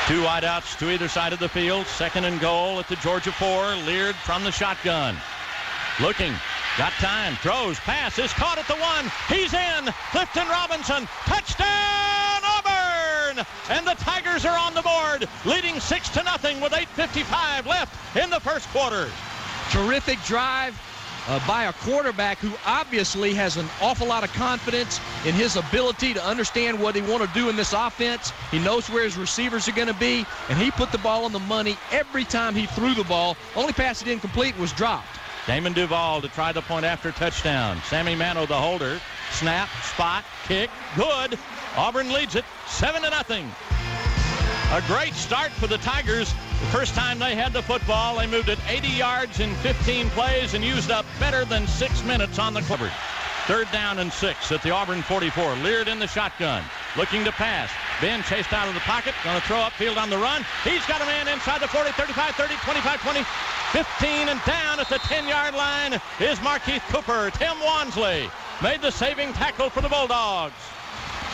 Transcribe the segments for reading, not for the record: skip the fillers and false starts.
Two wideouts to either side of the field. 2nd and goal at the Georgia 4. Leard from the shotgun. Looking. Got time. Throws. Pass is caught at the 1. He's in. Clifton Robinson. Touchdown Auburn! And the Tigers are on the board, leading 6-0 with 8:55 left in the first quarter. Terrific drive by a quarterback who obviously has an awful lot of confidence in his ability to understand what he wants to do in this offense. He knows where his receivers are going to be, and he put the ball on the money every time he threw the ball. Only pass it incomplete was dropped. Damon Duval to try the point after touchdown. Sammy Mano the holder. Snap, spot, kick, good. Auburn leads it 7-0. A great start for the Tigers. The first time they had the football, they moved it 80 yards in 15 plays and used up better than 6 minutes on the cover. 3rd down and 6 at the Auburn 44. Leard in the shotgun, looking to pass. Ben chased out of the pocket, going to throw upfield on the run. He's got a man inside the 40, 35, 30, 25, 20, 15, and down at the 10-yard line is Markeith Cooper. Tim Wansley made the saving tackle for the Bulldogs.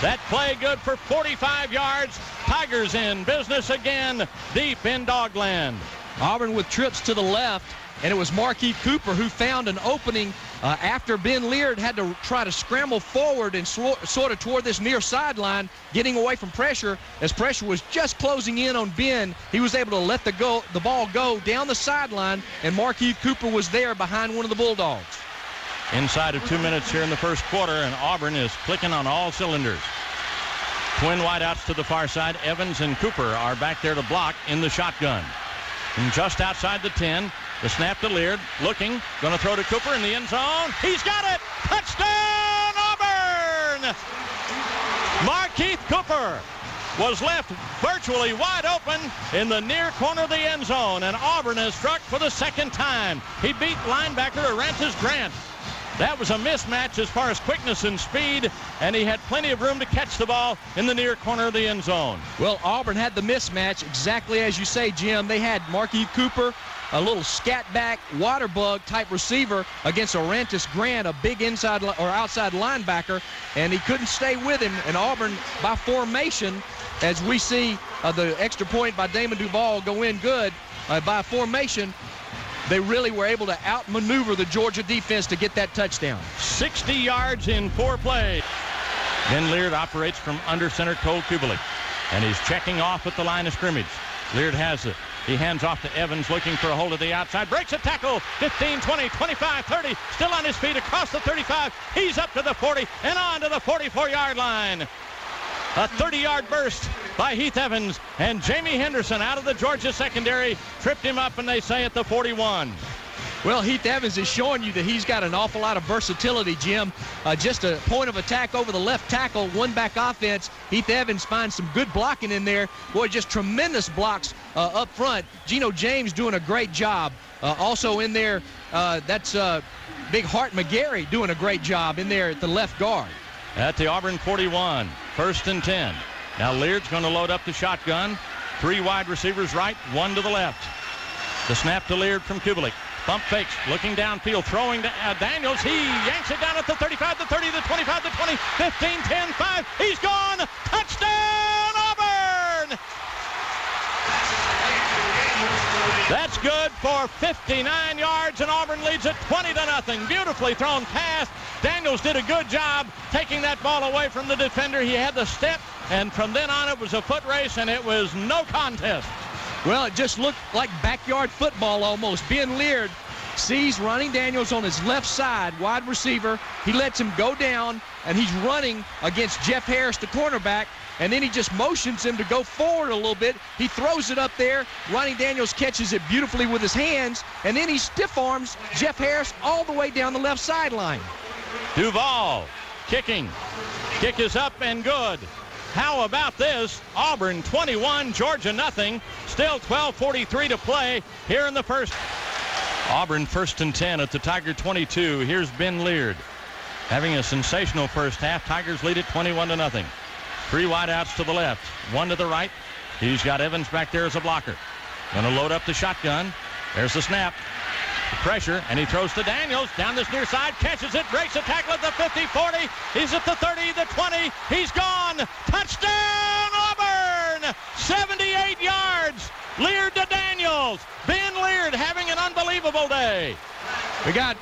That play good for 45 yards. Tigers in business again, deep in Dogland. Auburn with trips to the left, and it was Markeith Cooper who found an opening after Ben Leard had to try to scramble forward and sort of toward this near sideline, getting away from pressure. As pressure was just closing in on Ben, he was able to let the ball go down the sideline, and Markeith Cooper was there behind one of the Bulldogs. Inside of 2 minutes here in the first quarter, and Auburn is clicking on all cylinders. Twin wideouts to the far side. Evans and Cooper are back there to block in the shotgun. From just outside the 10, the snap to Leard. Looking, going to throw to Cooper in the end zone. He's got it! Touchdown, Auburn! Markeith Cooper was left virtually wide open in the near corner of the end zone, and Auburn has struck for the 2nd time. He beat linebacker Arantes Grant. That was a mismatch as far as quickness and speed, and he had plenty of room to catch the ball in the near corner of the end zone. Well, Auburn had the mismatch exactly as you say, Jim. They had Markeith Cooper, a little scat back water bug type receiver against Arantes Grant, a big inside or outside linebacker, and he couldn't stay with him. And Auburn, by formation, as we see the extra point by Damon Duval go in good, by formation, they really were able to outmaneuver the Georgia defense to get that touchdown. 60 yards in 4 plays. Ben Leard operates from under center Cole Kubelik, and he's checking off at the line of scrimmage. Leard has it. He hands off to Evans, looking for a hold of the outside. Breaks a tackle. 15, 20, 25, 30. Still on his feet across the 35. He's up to the 40 and on to the 44-yard line. A 30-yard burst by Heath Evans, and Jamie Henderson out of the Georgia secondary tripped him up, and they say at the 41. Well, Heath Evans is showing you that he's got an awful lot of versatility, Jim. Just a point of attack over the left tackle, one-back offense. Heath Evans finds some good blocking in there. Boy, just tremendous blocks up front. Geno James doing a great job. Also in there, that's Big Hart McGarry doing a great job in there at the left guard. At the Auburn 41, 1st and 10. Now Leard's going to load up the shotgun. 3 wide receivers right, 1 to the left. The snap to Leard from Kubelik. Bump fakes, looking downfield, throwing to Daniels. He yanks it down at the 35, the 30, the 25, the 20, 15, 10, 5. He's gone. Touchdown, Auburn! That's good for 59 yards, and Auburn leads it 20-0. Beautifully thrown pass. Daniels did a good job taking that ball away from the defender. He had the step, and from then on it was a foot race, and it was no contest. Well, it just looked like backyard football almost. Ben Leard sees Ronnie Daniels on his left side, wide receiver. He lets him go down, and he's running against Jeff Harris, the cornerback, and then he just motions him to go forward a little bit. He throws it up there. Ronnie Daniels catches it beautifully with his hands, and then he stiff arms Jeff Harris all the way down the left sideline. Duval kicking. Kick is up and good. How about this? Auburn 21, Georgia nothing. Still 12:43 to play here in the first. Auburn 1st and 10 at the Tiger 22. Here's Ben Leard having a sensational first half. Tigers lead it 21-0. 3 wideouts to the left, 1 to the right. He's got Evans back there as a blocker. Going to load up the shotgun. There's the snap. The pressure, and he throws to Daniels down this near side, catches it, breaks a tackle at the 50, 40. He's at the 30, the 20. He's gone. Touchdown, Auburn! 78 yards. Leard to Daniels. Ben Leard having an unbelievable day. We got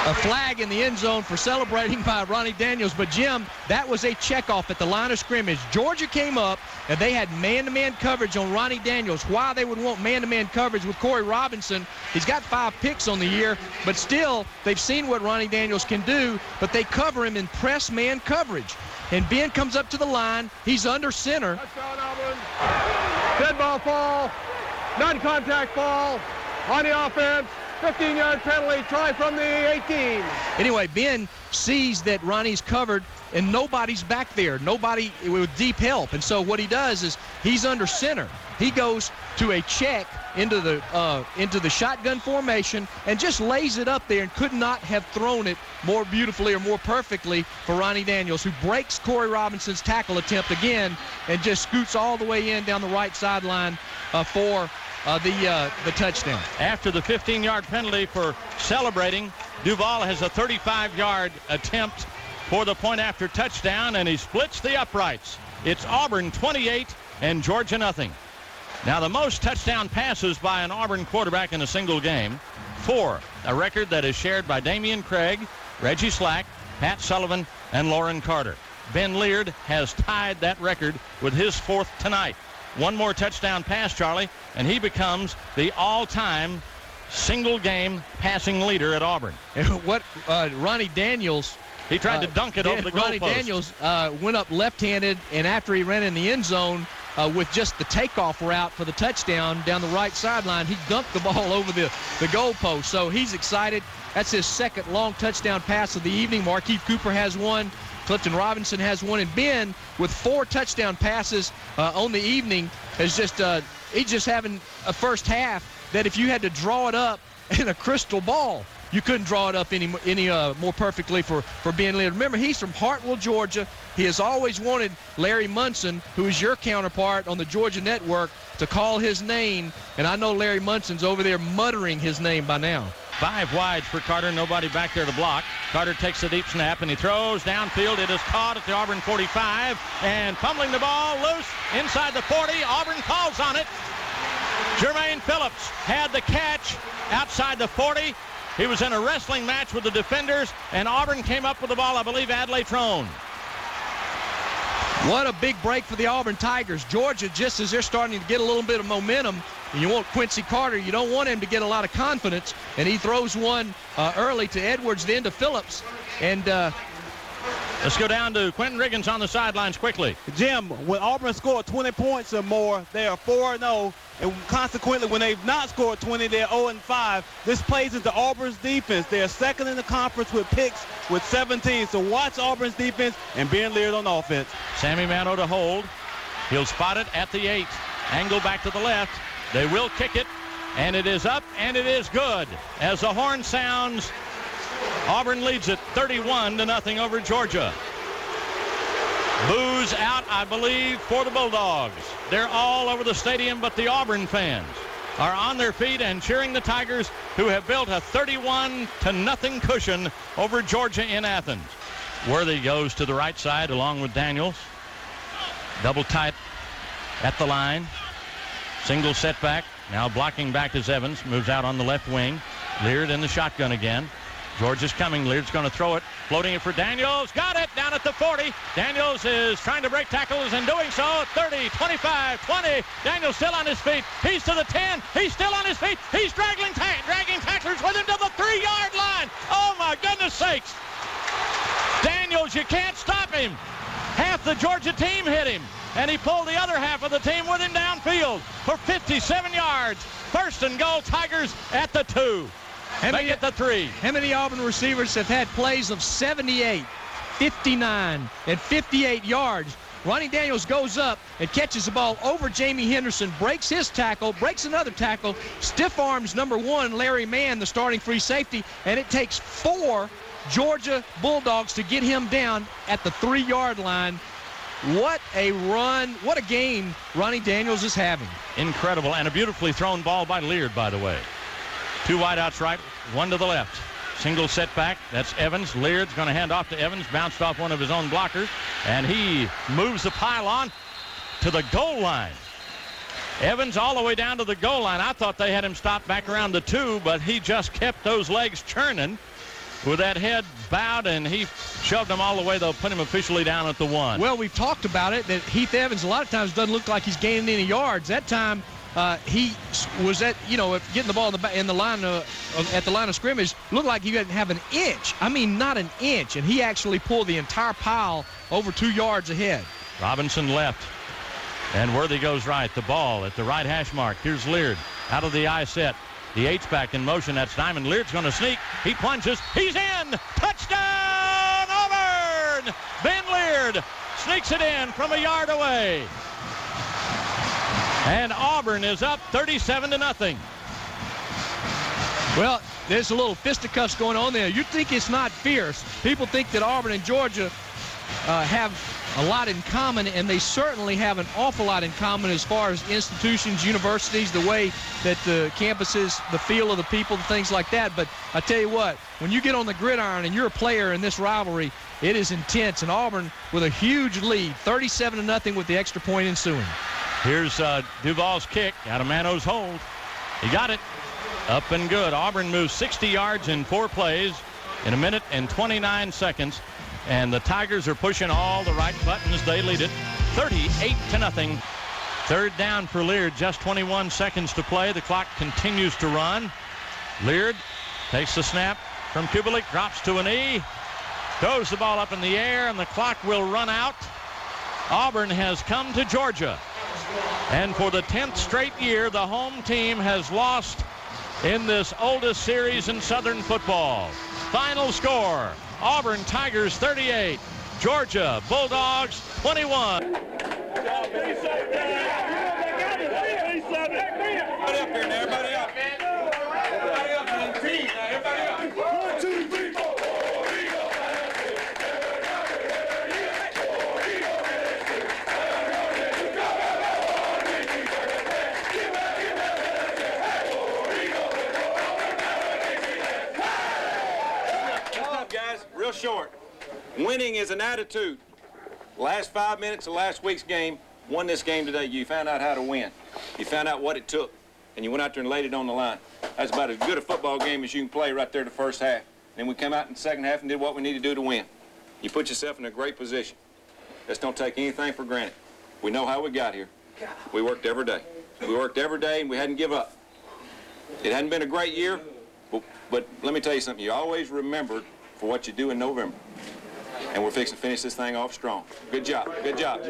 a flag in the end zone for celebrating by Ronnie Daniels. But, Jim, that was a checkoff at the line of scrimmage. Georgia came up, and they had man-to-man coverage on Ronnie Daniels. Why they would want man-to-man coverage with Corey Robinson? He's got 5 picks on the year, but still, they've seen what Ronnie Daniels can do, but they cover him in press man coverage. And Ben comes up to the line. He's under center. Touchdown, Auburn. Dead ball fall. Non-contact fall on the offense. 15-yard penalty, try from the 18. Anyway, Ben sees that Ronnie's covered and nobody's back there, nobody with deep help. And so what he does is he's under center. He goes to a check into the shotgun formation and just lays it up there and could not have thrown it more beautifully or more perfectly for Ronnie Daniels, who breaks Corey Robinson's tackle attempt again and just scoots all the way in down the right sideline for the touchdown. After the 15-yard penalty for celebrating, Duval has a 35-yard attempt for the point after touchdown, and he splits the uprights. It's Auburn 28 and Georgia nothing. Now the most touchdown passes by an Auburn quarterback in a single game, 4, a record that is shared by Damian Craig, Reggie Slack, Pat Sullivan, and Lauren Carter. Ben Leard has tied that record with his 4th tonight. One more touchdown pass, Charlie, and he becomes the all-time single-game passing leader at Auburn. What Ronnie Daniels... He tried to dunk it over the goalpost. Ronnie Daniels went up left-handed, and after he ran in the end zone with just the takeoff route for the touchdown down the right sideline, he dunked the ball over the goalpost. So he's excited. That's his second long touchdown pass of the evening. Markeith Cooper has one. Clifton Robinson has one. And Ben, with 4 touchdown passes on the evening, is he's just having a first half that if you had to draw it up in a crystal ball, you couldn't draw it up any more perfectly for Ben Leard. Remember, he's from Hartwell, Georgia. He has always wanted Larry Munson, who is your counterpart on the Georgia Network, to call his name. And I know Larry Munson's over there muttering his name by now. 5 wides for Carter, nobody back there to block. Carter takes a deep snap, and he throws downfield. It is caught at the Auburn 45, and fumbling the ball loose inside the 40. Auburn calls on it. Jermaine Phillips had the catch outside the 40. He was in a wrestling match with the defenders, and Auburn came up with the ball, I believe, Adlai Trone. What a big break for the Auburn Tigers. Georgia, just as they're starting to get a little bit of momentum, and you want Quincy Carter, you don't want him to get a lot of confidence, and he throws one early to Edwards, then to Phillips. And let's go down to Quentin Riggins on the sidelines quickly. Jim, when Auburn scored 20 points or more, they are 4-0. And consequently, when they've not scored 20, they're 0-5. This plays into Auburn's defense. They're second in the conference with picks with 17. So watch Auburn's defense and Ben Leard on offense. Sammy Mano to hold. He'll spot it at the 8. Angle back to the left. They will kick it, and it is up, and it is good. As the horn sounds, Auburn leads it 31-0 over Georgia. Boos out, I believe, for the Bulldogs. They're all over the stadium, but the Auburn fans are on their feet and cheering the Tigers, who have built a 31-0 cushion over Georgia in Athens. Worthy goes to the right side along with Daniels. Double tight at the line. Single setback. Now blocking back is Evans. Moves out on the left wing. Leard in the shotgun again. Georgia's coming. Leard's going to throw it. Floating it for Daniels. Got it down at the 40. Daniels is trying to break tackles and doing so. 30, 25, 20. Daniels still on his feet. He's to the 10. He's still on his feet. He's dragging tacklers with him to the 3-yard line. Oh, my goodness sakes. Daniels, you can't stop him. Half the Georgia team hit him, and he pulled the other half of the team with him downfield for 57 yards. First and goal, Tigers at the 2. Make it the 3. How many Auburn receivers have had plays of 78, 59, and 58 yards? Ronnie Daniels goes up and catches the ball over Jamie Henderson, breaks his tackle, breaks another tackle, stiff arms number 1, Larry Mann, the starting free safety, and it takes 4 Georgia Bulldogs to get him down at the 3-yard line. What a run, what a game Ronnie Daniels is having. Incredible, and a beautifully thrown ball by Leard, by the way. 2 wideouts right, 1 to the left. Single setback, that's Evans. Leard's going to hand off to Evans, bounced off one of his own blockers, and he moves the pylon to the goal line. Evans all the way down to the goal line. I thought they had him stopped back around the 2, but he just kept those legs churning with that head bowed, and he shoved him all the way. They'll put him officially down at the 1. Well, we've talked about it, that Heath Evans a lot of times doesn't look like he's gaining any yards. That time he was at, getting the ball in the line at the line of scrimmage, looked like he didn't have an inch. I mean, not an inch, and he actually pulled the entire pile over 2 yards ahead. Robinson left, and Worthy goes right. The ball at the right hash mark. Here's Leard out of the I set. The H-back in motion. That's Diamond. Leard's going to sneak. He plunges. He's in. Touchdown, Auburn! Ben Leard sneaks it in from a yard away. And Auburn is up 37-0. Well, there's a little fisticuffs going on there. You think it's not fierce. People think that Auburn and Georgia have a lot in common, and they certainly have an awful lot in common as far as institutions, universities, the way that the campuses, the feel of the people, things like that. But I tell you what, when you get on the gridiron and you're a player in this rivalry, it is intense. And Auburn with a huge lead, 37-0 with the extra point ensuing. Here's Duval's kick out of Mano's hold. He got it. Up and good. Auburn moves 60 yards in 4 plays in 1 minute and 29 seconds. And the Tigers are pushing all the right buttons. They lead it 38-0. Third down for Leard. Just 21 seconds to play. The clock continues to run. Leard takes the snap from Kubelik, drops to a knee, throws the ball up in the air, and the clock will run out. Auburn has come to Georgia. And for the 10th straight year, the home team has lost in this oldest series in Southern football. Final score, Auburn Tigers 38, Georgia Bulldogs 21. Real short. Winning is an attitude. Last 5 minutes of last week's game, won this game today. You found out how to win. You found out what it took, and you went out there and laid it on the line. That's about as good a football game as you can play right there the first half. Then we come out in the second half and did what we need to do to win. You put yourself in a great position. Let's don't take anything for granted. We know how we got here. We worked every day. We worked every day, and we hadn't give up. It hadn't been a great year, but let me tell you something. You always remembered for what you do in November. And we're fixing to finish this thing off strong. Good job. Good job.